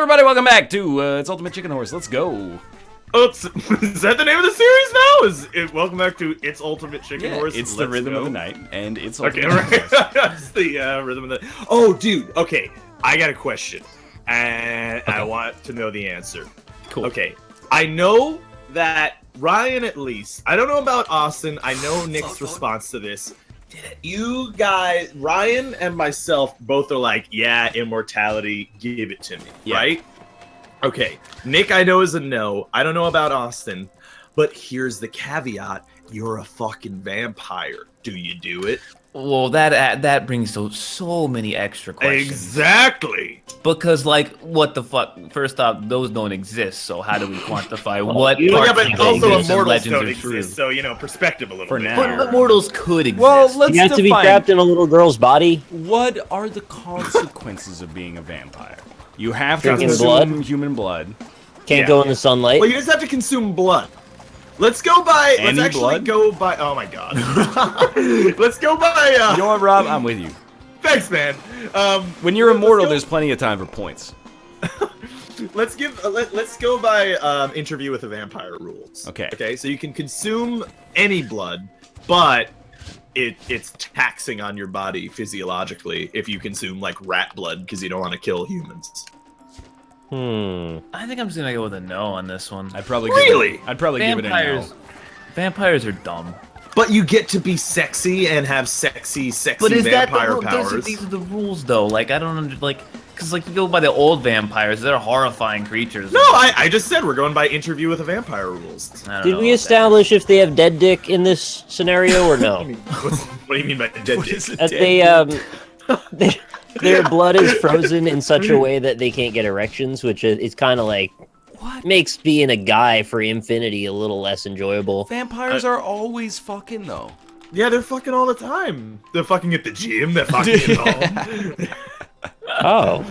everybody, welcome back to It's Ultimate Chicken Horse. Let's go. Oh, is that the name of the series now? Welcome back to It's Ultimate Chicken Horse? It's the rhythm of the night, and it's okay, Ultimate Chicken right. It's the rhythm of the. Oh, dude. Okay, I got a question, and I want to know the answer. Cool. Okay, I know that Ryan, at least. I don't know about Austin. I know Nick's response to this. You guys, Ryan and myself, both are like, yeah, Immortality, give it to me, right? Okay, Nick I know is a no. I don't know about Austin, but here's the caveat. You're a fucking vampire. Do you do it? Well, that brings so many extra questions. Exactly. Because, like, what the fuck? First off, those don't exist, so how do we quantify what Yeah, parts but of also exist and immortals legends don't are true? exist, so, you know, perspective a little For bit. now. But immortals could exist. Well, let's You have to be define trapped in a little girl's body. what are the consequences of being a vampire. You have to Drinking consume blood? human blood. Can't Yeah. go in the sunlight. Well, you just have to consume blood. Let's go by. Any let's actually blood? go by. Oh my god. Let's go by. You know what, Rob? I'm with you. Thanks, man. When you're immortal, go- there's plenty of time for points. Let's go by interview with a vampire rules. Okay. Okay. So you can consume any blood, but it's taxing on your body physiologically if you consume like rat blood because you don't want to kill humans. I think I'm just gonna go with a no on this one. I'd probably Really? I'd probably give it a no. Vampires are dumb. But you get to be sexy and have sexy But is that vampire the powers. these are the rules though? Like I don't because like you go by the old vampires, they're horrifying creatures. No, I just said we're going by interview with a vampire rules. I don't Did know we about establish if they have dead dick in this scenario or no? What do you mean by dead What dick? is it, That Dave? their blood is frozen in such a way that they can't get erections, which is kind of like makes being a guy for Infinity a little less enjoyable. Vampires are always fucking, though. Yeah, they're fucking all the time. They're fucking at the gym. They're fucking at home. Oh.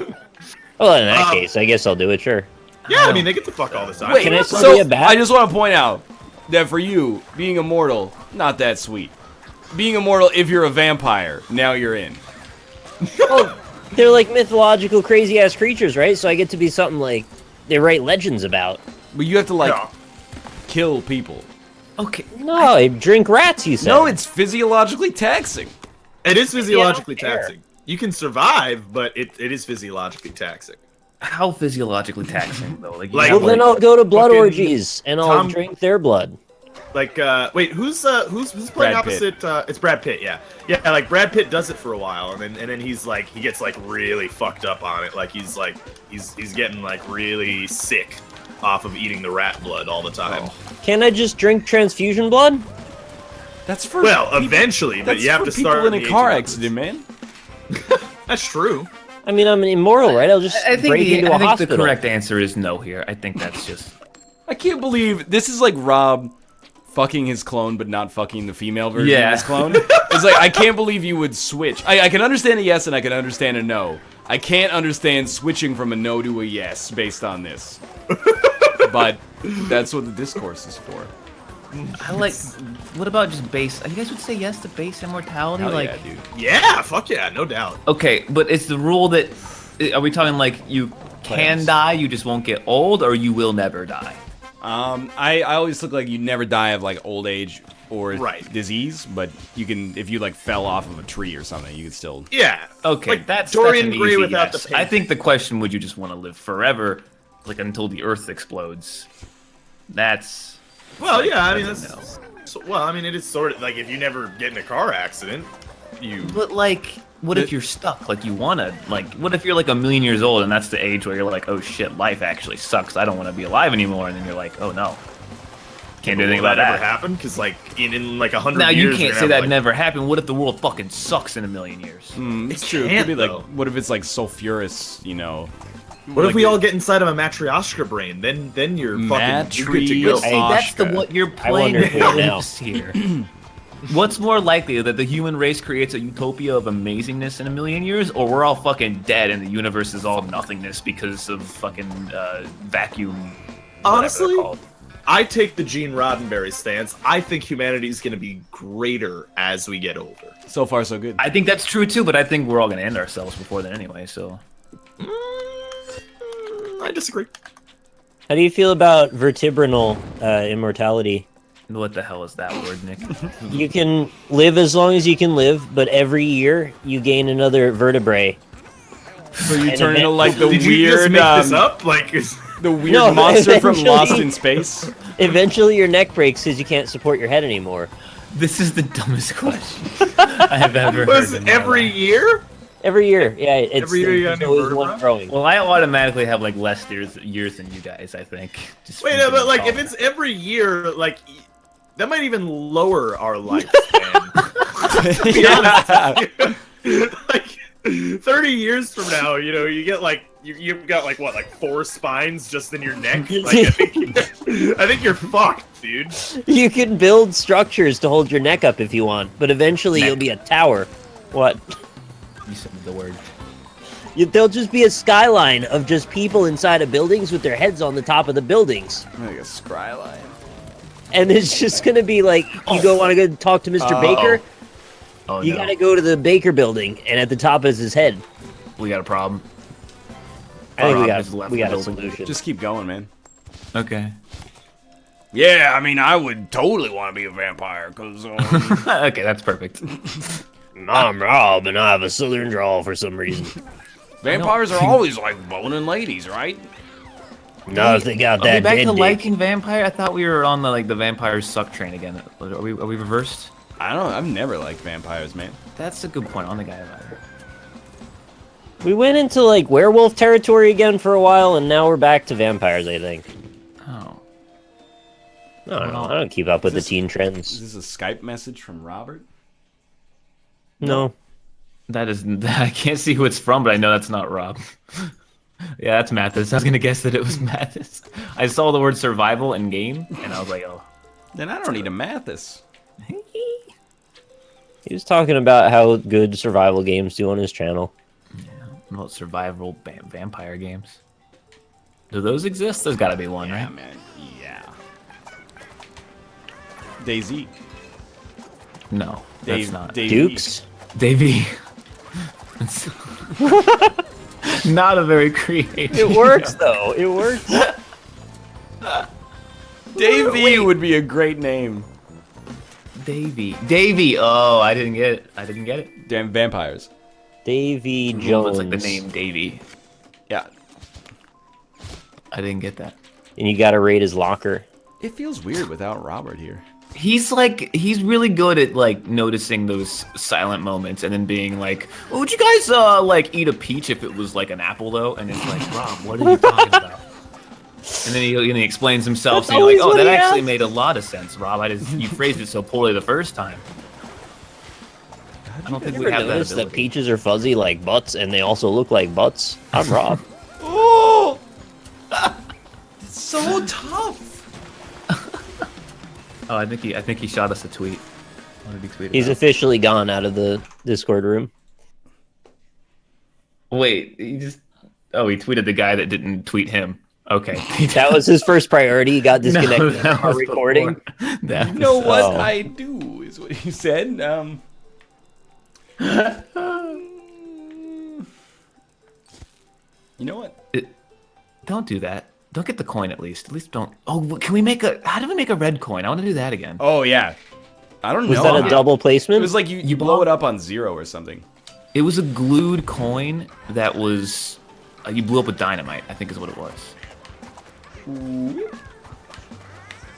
Well, in that case, I guess I'll do it, sure. Yeah, I mean, they get to fuck all the time. Wait, Can I still so be a bat? I just want to point out that for you, being immortal, not that sweet. Being immortal, if you're a vampire, now you're in. Well, they're like mythological crazy-ass creatures, right? So I get to be something like they write legends about. But you have to, like, No. kill people. Okay. No, I drink rats, you said. No, it's physiologically taxing. It is physiologically Yeah, I don't care. taxing. You can survive, but it is physiologically taxing. How physiologically taxing though? Like, Like- Well, then I'll go to blood fucking orgies, and I'll Tom- drink their blood. Like, wait, who's playing Brad opposite? It's Brad Pitt, yeah, like Brad Pitt does it for a while, and then he's like, he gets like really fucked up on it, like he's getting like really sick off of eating the rat blood all the time. Can I just drink transfusion blood? That's for Well, people, eventually, but that's you have for to people start in the a car age of accident, man. That's true. I mean, I'm an immortal, right? I'll just I think, break into I a think hospital. the correct answer is no here. I think that's just. I can't believe this is like Rob fucking his clone, but not fucking the female version Yeah. of his clone. It's like, I can't believe you would switch. I can understand a yes and I can understand a no. I can't understand switching from a no to a yes based on this. But that's what the discourse is for. I like. What about just base? You guys would say yes to base immortality? Hell like, yeah, dude. Yeah, fuck yeah, no doubt. okay, but it's the rule that. Are we talking like you can Plans. die, you just won't get old, or you will never die? I always look like you never die of like old age or Right. disease, but you can, if you like fell off of a tree or something, you can still. Yeah. Okay, Like that's Dorian an Gray easy without yes. the pain. I think the question: would you just want to live forever, like until the Earth explodes? That's. Well, like, yeah, I mean that's a that's. So, well, I mean it is sort of like if you never get in a car accident, you. But like, what if you're stuck? Like you wanna, like, what if you're like 1,000,000 years old and that's the age where you're like, oh shit, life actually sucks. I don't want to be alive anymore. And then you're like, oh no, can't do anything Will about that ever that. happen? Because like in like 100 Now years, you you're can't gonna say that have, like, never happened. What if the world fucking sucks in 1,000,000 years? It's true. It could can't, be like, though. what if it's like sulfurous, you know? What like if we all get inside of a matryoshka brain? Then you're fucking you're good to go. Matri- See, that's the Oshka. what you're I playing wonder who now. with here. What's more likely, that the human race creates a utopia of amazingness in 1,000,000 years, or we're all fucking dead and the universe is all nothingness because of fucking vacuum? whatever they're Honestly, called? I take the Gene Roddenberry stance. I think humanity is going to be greater as we get older. So far, so good. I think that's true too, but I think we're all gonna end ourselves before then anyway. So I disagree. How do you feel about vertebral immortality? What the hell is that word, Nick? You can live as long as you can live, but every year you gain another vertebrae. So you And turn into event- like the Did you just weird, make this up? Like, the weird No, monster from eventually- Lost in Space. Eventually your neck breaks because you can't support your head anymore. This is the dumbest question I have ever was heard in my every life. year? Every year, yeah. It's, Every year you got a there's new always one vertebra? growing. Well, I automatically have like less years than you guys, I think. Just Wait, from no, but being like, if tall. it's every year, like, that might even lower our lifespan. To be honest. Like, 30 years from now, you know, you get like, you've got like, what, like 4 spines just in your neck? Like, I think you're fucked, dude. You can build structures to hold your neck up if you want, but eventually you'll be a tower. What? You said the word. There'll just be a skyline of just people inside of buildings with their heads on the top of the buildings. Like a skyline. And it's just gonna be like, you want to go talk to Mr. Baker? Oh You no, gotta go to the Baker building, and at the top is his head. we got a problem. I think Rob has left we the got a building. solution. Just keep going, man. Okay. Yeah, I mean, I would totally want to be a vampire, because, Okay, that's perfect. I'm Rob, and I have a southern drawl for some reason. vampires are always, like, boning ladies, right? No, if they got Are we that back dead to dick. liking vampire? I thought we were on the vampires suck train again. Are we reversed? I don't know, I've never liked vampires, man. That's a good point. I don't think I have either. We went into like werewolf territory again for a while, and now we're back to vampires. I think. Oh. I don't know. I don't keep up with the Is this- teen Is trends. this a Skype message from Robert? No. That is. I can't see who it's from, but I know that's not Rob. Yeah, that's Mathis. I was gonna guess that it was Mathis. I saw the word survival in game, and I was like, oh. Then I don't need a Mathis. He was talking about how good survival games do on his channel. Well, survival vampire games. Do those exist? There's got to be one, Yeah, right? man. Yeah. Daisy. No, that's not. Dukes. Davey. It's not a very creative. It works though. It works. Davey would be a great name. Davey. Davey. Oh, I didn't get it. I didn't get it. Damn vampires. Davy Well, Jones. it's like the name Davey. Yeah. I didn't get that. And you gotta raid his locker. It feels weird without Robert here. He's really good at like noticing those silent moments and then being like, oh, would you guys like eat a peach if it was like an apple though? And it's like, Rob, what are you talking about? And then he explains himself, That's and you're like, always oh, what that he actually asks. made a lot of sense, Rob. You phrased it so poorly the first time. I don't think we Ever have that noticed that ability. peaches are fuzzy like butts, and they also look like butts? I'm Rob. Oh! It's so tough. Oh, I think he shot us a tweet. What did he tweet He's about? officially gone out of the Discord room. Wait, he tweeted the guy that didn't tweet him. Okay. That was his first priority. He got disconnected No, from that our was recording. before the You know what Oh. I do, is what he said. You know what? Don't do that. Don't get the coin at least. At least don't. Oh, can we make a? How do we make a red coin? I want to do that again. Oh, yeah. I don't Was know. that a man. double It placement? was like you blow it up on 0 or something. It was a glued coin that was. You blew up with dynamite, I think is what it was.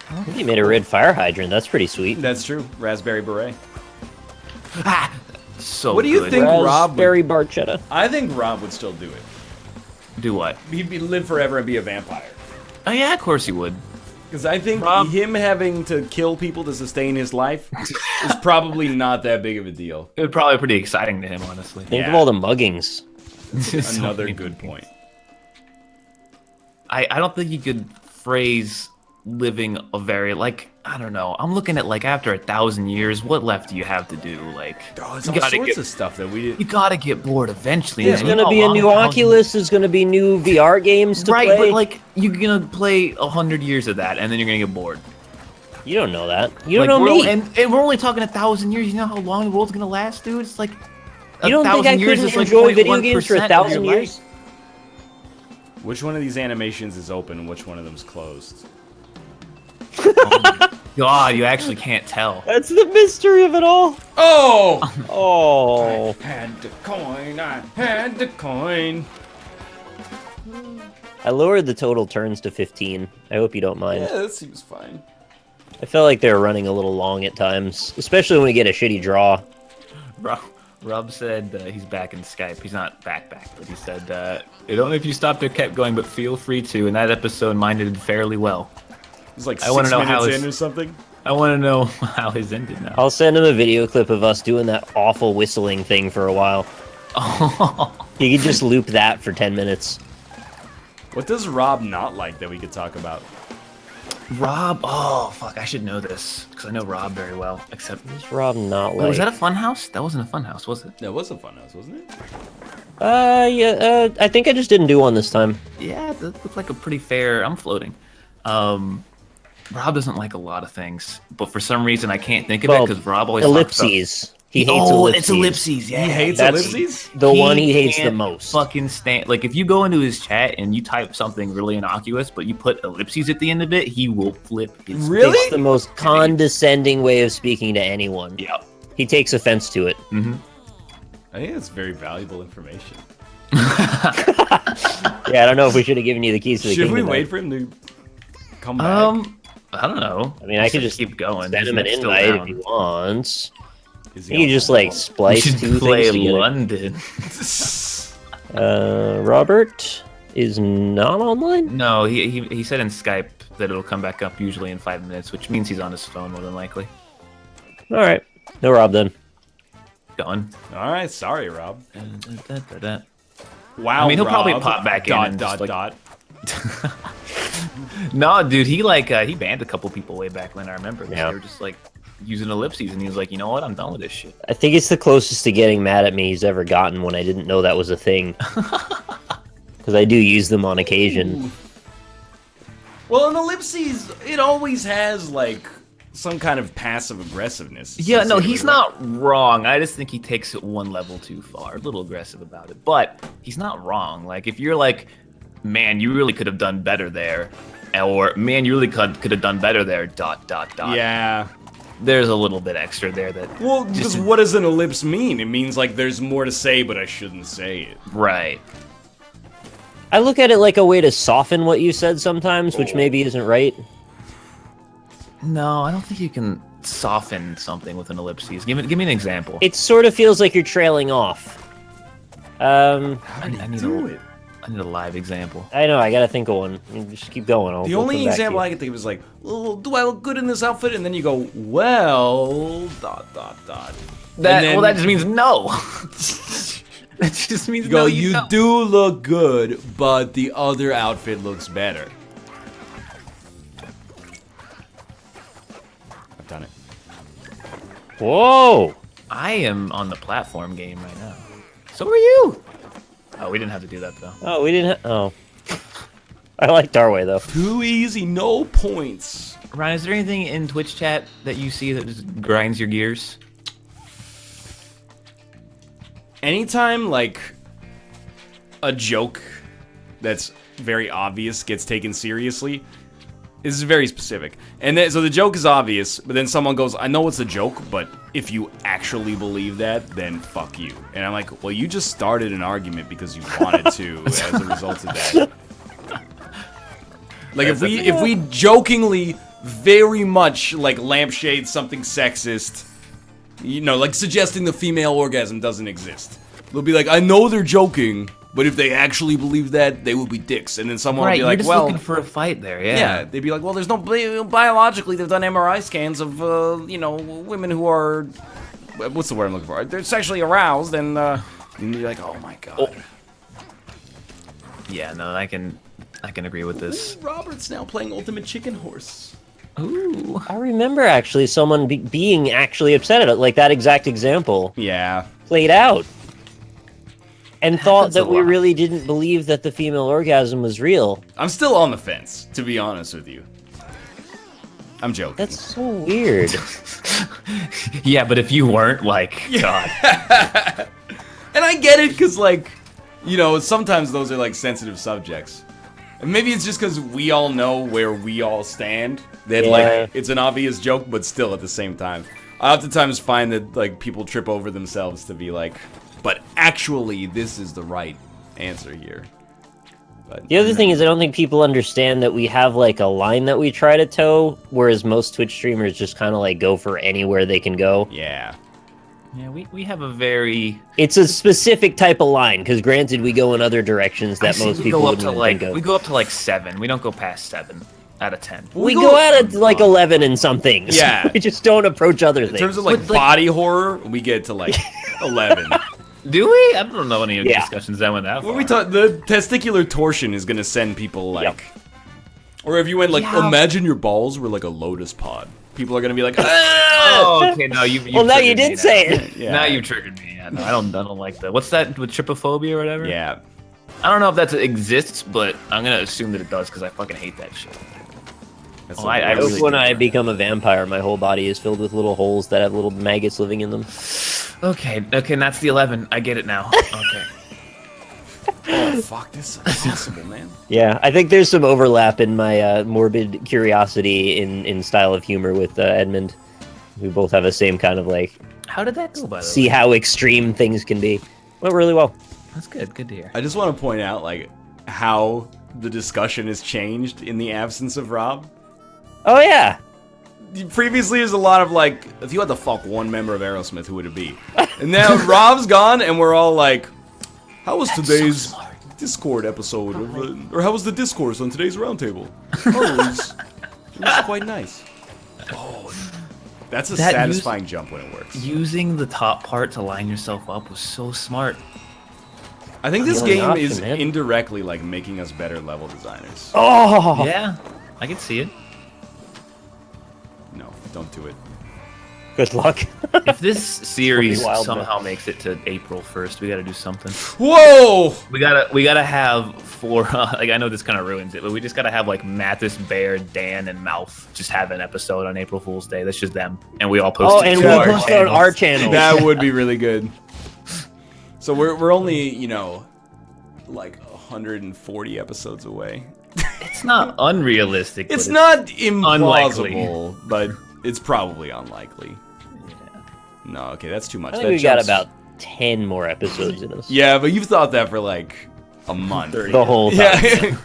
I think you made a red fire hydrant. That's pretty sweet. That's true. Raspberry beret. Ah, so. What do you good. think Rob would... Raspberry barchetta. I think Rob would still do it. Do what? He'd live forever and be a vampire. Oh yeah, of course he would. Because I think Rob- him having to kill people to sustain his life is probably not that big of a deal. It would probably be pretty exciting to him, honestly. Think of Yeah. all the muggings. So Another many good people. point. I don't think you could phrase living a very I don't know. I'm looking at after 1,000 years, what left do you have to do? Oh, it's you all gotta sorts get of stuff that we you did. gotta get bored eventually. There's man. gonna be a new Oculus. There's gonna be new VR games to Right, play. but you're gonna play 100 years of that, and then you're gonna get bored. You don't know that. You don't know me. And we're only talking 1,000 years. You know how long the world's gonna last, dude? It's like You don't think I 1,000 years couldn't is like enjoy video games for 0.1% of 1,000 your years? life. Which one of these animations is open and which one of them's closed? God, you actually can't tell. That's the mystery of it all. Oh! Oh. I had the coin, I had the coin. I lowered the total turns to 15. I hope you don't mind. Yeah, that seems fine. I felt like they were running a little long at times, especially when we get a shitty draw. Rob said he's back in Skype. He's not back, but he said, I don't know if you stopped or kept going, but feel free to. And that episode mine did fairly well. It was like I wanna 6 know how minutes his- in or something. I want to know how his ended now. I'll send him a video clip of us doing that awful whistling thing for a while. He could just loop that for 10 minutes. What does Rob not like that we could talk about? Rob, oh fuck, I should know this because I know Rob very well. Except, What's Rob not wait, like? was that a fun house? That wasn't a fun house, was it? That was a fun house, wasn't it? Yeah, I think I just didn't do one this time. Yeah, that looked like a pretty fair. I'm floating. Rob doesn't like a lot of things, but for some reason I can't think of it Well, because Rob always talks ellipses. He about, hates ellipses. it's ellipses. Yeah, He hates That's ellipses? the one he hates the can't most. Fucking stand. Like if you go into his chat and you type something really innocuous, but you put ellipses at the end of it, he will flip his. Really? It's the most condescending way of speaking to anyone. Yep. He takes offense to it. Mm-hmm. I think it's very valuable information. Yeah, I don't know if we should have given you the keys to the Should we kingdom. wait for him to come back? I don't know. I mean, I could just keep going. Send him an He's still invite if down. he wants. Is You can just like We splice should two play things together. London. Robert is not online. No, he said in Skype that it'll come back up usually in 5 minutes, which means he's on his phone more than likely. All right, no Rob then. Going. All right, sorry, Rob. Wow. I mean, he'll probably Rob. pop back in dot, and dot, just, like- dot. No, dude, he banned a couple people way back when I remember. 'Cause Yeah. They were just like using ellipses, and he was like, you know what, I'm done with this shit. I think it's the closest to getting mad at me he's ever gotten when I didn't know that was a thing. Because I do use them on occasion. Well, in ellipses, it always has like some kind of passive aggressiveness. Yeah, no, associated he's with it. not wrong. I just think he takes it one level too far, a little aggressive about it. But he's not wrong. Like if you're like, man, you really could have done better there, or man, you really could have done better there. Dot dot dot. Yeah. There's a little bit extra there that. Well, because what does an ellipse mean? It means like there's more to say, but I shouldn't say it. Right. I look at it like a way to soften what you said sometimes, which maybe isn't right. No, I don't think you can soften something with an ellipses. Give me an example. It sort of feels like you're trailing off. I need Do a, it. I need a live example. I know, I gotta think of one. You just keep going. The only example I can think of is like, oh, do I look good in this outfit? And then you go, well, dot, dot, dot. That then- well, that just means no. That just means You go, no. you don't. do look good, but the other outfit looks better. I've done it. Whoa! I am on the platform game right now. So are you. Oh, we didn't have to do that though. Oh, we didn't oh. I liked our way, though. Too easy, no points. Ryan, is there anything in Twitch chat that you see that just grinds your gears? Anytime, like, a joke that's very obvious gets taken seriously, this is very specific. And then, so the joke is obvious, but then someone goes, I know it's a joke, but if you actually believe that, then fuck you. And I'm like, well, you just started an argument because you wanted to as a result of that. Like, if we jokingly very much, like, lampshade something sexist, you know, like suggesting the female orgasm doesn't exist. They'll be like, I know they're joking, but if they actually believe that, they would be dicks. And then someone will be you're like, just well, looking for a fight there. yeah, they'd be like, well, there's no biologically they've done MRI scans of you know, women who are what's the word I'm looking for? They're sexually aroused, and you're like, oh my god. Yeah, no, I can agree with this. Robert's now playing Ultimate Chicken Horse. Ooh. I remember actually someone being actually upset at it, like that exact example Yeah. played out. And thought happens a that we lot. really didn't believe that the female orgasm was real. I'm still on the fence, to be honest with you. I'm joking. That's so weird. Yeah, but if you weren't, like, God. And I get it, because, like, you know, sometimes those are, like, sensitive subjects. And maybe it's just because we all know where we all stand. That Yeah. like it's an obvious joke, but still at the same time, I oftentimes find that like people trip over themselves to be like, but actually this is the right answer here. But The other thing is, I don't think people understand that we have like a line that we try to toe, whereas most Twitch streamers just kind of like go for anywhere they can go. yeah. Yeah, we have a very. It's a specific type of line, because granted, we go in other directions that most we people go up wouldn't to like think of. we go up to like 7. We don't go past 7 out of 10. We go out at like 11 and some things. Yeah. We just don't approach other In things. terms of like But, like- body horror, we get to like 11. Do we? I don't know any Yeah. discussions that went that far. When we talk, the testicular torsion is gonna send people like, Yep. or if you went like, Yeah. imagine your balls were like a lotus pod. People are gonna be like, ah! Oh, okay. No, you. well, now you triggered me did say it. Yeah. Now you triggered me. Yeah, no, I don't like that. What's that with trypophobia or whatever? Yeah. I don't know if that exists, but I'm gonna assume that it does because I fucking hate that shit. That's Oh, a I really really When good I term. become a vampire, my whole body is filled with little holes that have little maggots living in them. Okay, and that's the 11. I get it now. Okay. Oh fuck, this is impossible, man. Yeah, I think there's some overlap in my morbid curiosity in style of humor with Edmund. We both have the same kind of like, How did that go, by the see way? how extreme things can be. Went really well. That's good. Good to hear. I just want to point out like how the discussion has changed in the absence of Rob. Oh yeah. Previously, there's a lot of like, if you had to fuck one member of Aerosmith, who would it be? And now Rob's gone, and we're all like, how was today's Discord episode? Or how was the discourse on today's roundtable? Oh, it was quite nice. Oh, that's a That satisfying jump when it works. Using the top part to line yourself up was so smart. I think this the only game option, is man. indirectly like making us better level designers. Oh. Yeah, I can see it. No, don't do it. Good luck. If this series wild, somehow makes it to April 1st, we gotta do something. Whoa! We gotta have 4. Like I know this kind of ruins it, but we just gotta have like Mathis, Bear, Dan, and Mouth just have an episode on April Fool's Day. That's just them, and we all post. Oh, it and to we our post on channels. our channel. That would be really good. So we're only, you know, like 140 episodes away. It's not unrealistic. but It's not unlikely. implausible, but it's probably unlikely. No, okay, that's too much. I think That we got jumps- about 10 more episodes in us. Yeah, but you've thought that for like a month. The whole time. Yeah.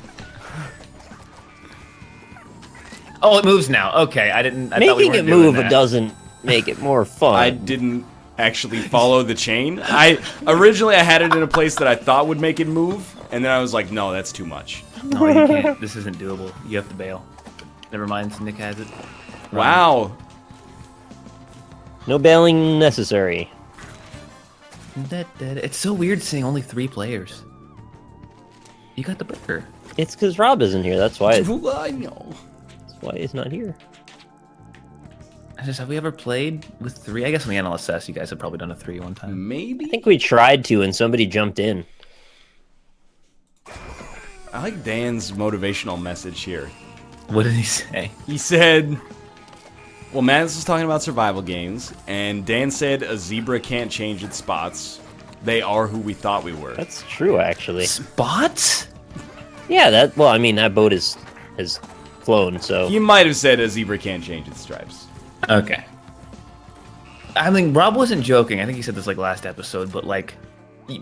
Oh, it moves now. Okay, I didn't. I thought we Making it weren't doing move that. doesn't make it more fun. I didn't actually follow the chain. I had it in a place that I thought would make it move, and then I was like, no, that's too much. No, you can't. This isn't doable. You have to bail. Never mind. Nick has it. Wow. No bailing necessary. It's so weird seeing only 3 players. You got the burger. It's because Rob isn't here. That's why. I know. That's why he's not here. Have we ever played with 3? I guess in the NLSS, you guys have probably done a 3 one time. Maybe. I think we tried to, and somebody jumped in. I like Dan's motivational message here. What did he say? He said, well, Mads was talking about survival games, and Dan said a zebra can't change its spots. They are who we thought we were. That's true, actually. Spots? Yeah, that. Well, I mean, that boat has flown, so. He might have said a zebra can't change its stripes. Okay. I mean, Rob wasn't joking. I think he said this like last episode, but like,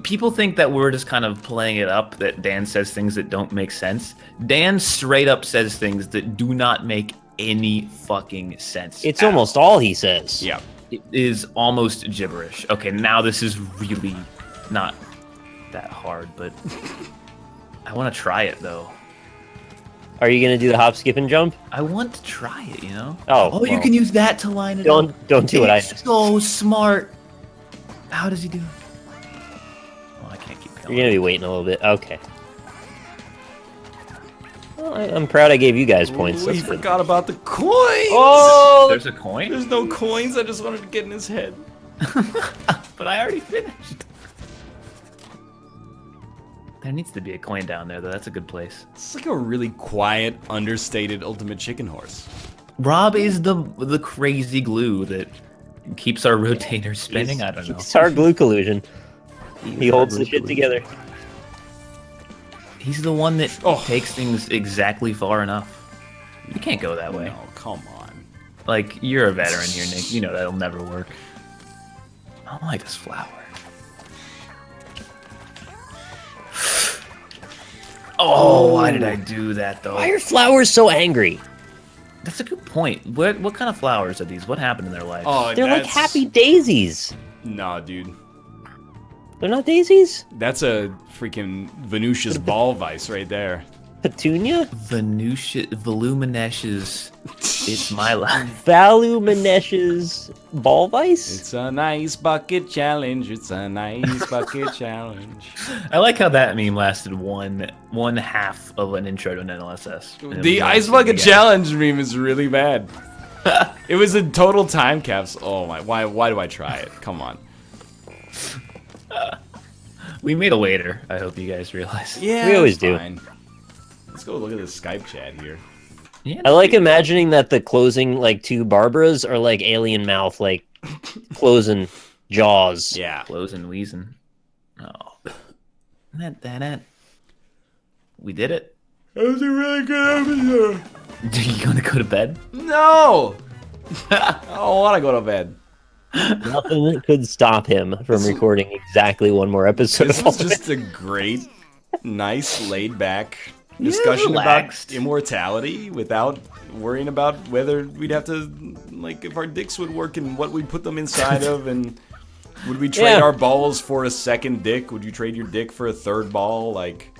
people think that we're just kind of playing it up, that Dan says things that don't make sense. Dan straight up says things that do not make any fucking sense. It's at almost all he says. Yeah. It is almost gibberish. Okay, now this is really not that hard, but I want to try it though. Are you gonna do the hop, skip, and jump? I want to try it, you know? Oh, you well. can use that to line it up. Don't do what I. It's so smart. How does he do it? Oh, I can't keep going. You're gonna be waiting a little bit. Okay. Well, I'm proud I gave you guys points. Ooh, That's he good. forgot about the coins. Oh! There's a coin? There's no coins. I just wanted to get in his head. But I already finished. There needs to be a coin down there, though. That's a good place. It's like a really quiet, understated ultimate chicken horse. Rob is the crazy glue that keeps our rotator spinning. I don't know. It's our glue collusion. He holds the shit together. He's the one that Oh. takes things exactly far enough. You can't go that way. No, come on. Like, you're a veteran here, Nick. You know that'll never work. I don't like this flower. Oh, why did I do that, though? Why are flowers so angry? That's a good point. What kind of flowers are these? What happened in their lives? Oh, They're like that's- happy daisies. Nah, dude. They're not daisies? That's a freaking Venusia's ball vice right there. Petunia? Voluminesh's It's My Life. Valumanesh's ball vice? It's a nice bucket challenge. It's a nice bucket challenge. I like how that meme lasted one half of an intro to an NLSS. And it The was ice awesome bucket again. challenge meme is really bad. It was a total time capsule. Oh my! Why do I try it? Come on. We made a waiter. I hope you guys realize. Yeah, We always it's do. fine. Let's go look at this Skype chat here. Yeah, I like imagining that the closing, like, two Barbaras are like alien mouth, like, closing jaws. Yeah. closing, wheezing. Oh, that. We did it. That was a really good episode. You gonna go to bed? No. I don't want to go to bed. Nothing that could stop him from recording exactly one more episode This of all was just a great, nice, laid-back discussion relaxed. about immortality without worrying about whether we'd have to, like, if our dicks would work and what we'd put them inside of, and would we trade Yeah. our balls for a second dick? Would you trade your dick for a third ball? Like,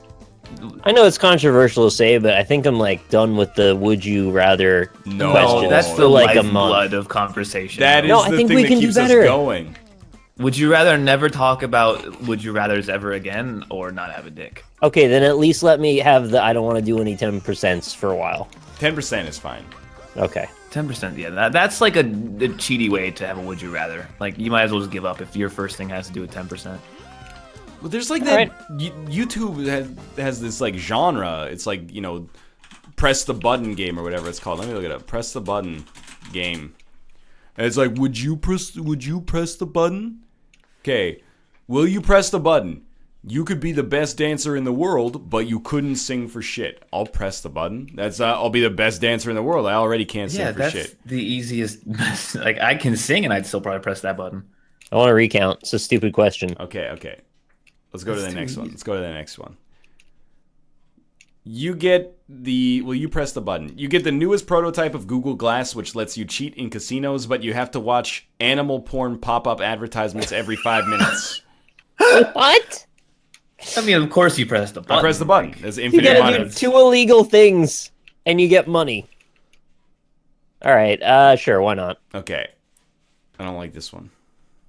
I know it's controversial to say, but I think I'm like done with the would you rather No, questions that's for the like a lifeblood month. of conversation. that is No, I the think thing we that can do keeps us better. going. Would you rather never talk about would you rather's ever again or not have a dick? Okay, then at least let me have the I don't want to do any 10% for a while. 10% is fine. Okay. 10%, yeah. That's like a cheaty way to have a would you rather. Like, you might as well just give up if your first thing has to do with 10%. Well, there's like that. Alright. YouTube has this like genre. It's like, you know, press the button game or whatever it's called. Let me look it up. Press the button game. And it's like, would you press the button? Okay, will you press the button? You could be the best dancer in the world, but you couldn't sing for shit. I'll press the button. That's I'll be the best dancer in the world. I already can't sing Yeah, for that's shit. the easiest. Like, I can sing and I'd still probably press that button. I want to recount. It's a stupid question. Okay. Let's go to the That's next too one. easy. Let's go to the next one. You get the... Well, you press the button. You get the newest prototype of Google Glass, which lets you cheat in casinos, but you have to watch animal porn pop-up advertisements every 5 minutes. What? I mean, of course you press the button. I press the button. There's You infinite gotta do money. 2 illegal things, and you get money. Alright, sure, why not? Okay. I don't like this one.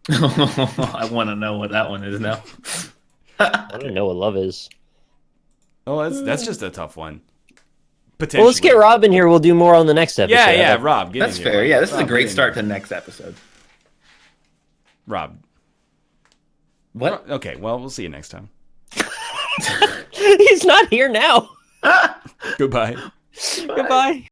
I want to know what that one is now. I don't know what love is. Oh, that's just a tough one. Potentially. Well, let's get Rob in here. We'll do more on the next episode. Yeah, Rob, get That's in here. fair. Yeah, this is a Rob, great get in start here. to next episode. Rob. What? Okay, well, we'll see you next time. He's not here now. Goodbye. Goodbye.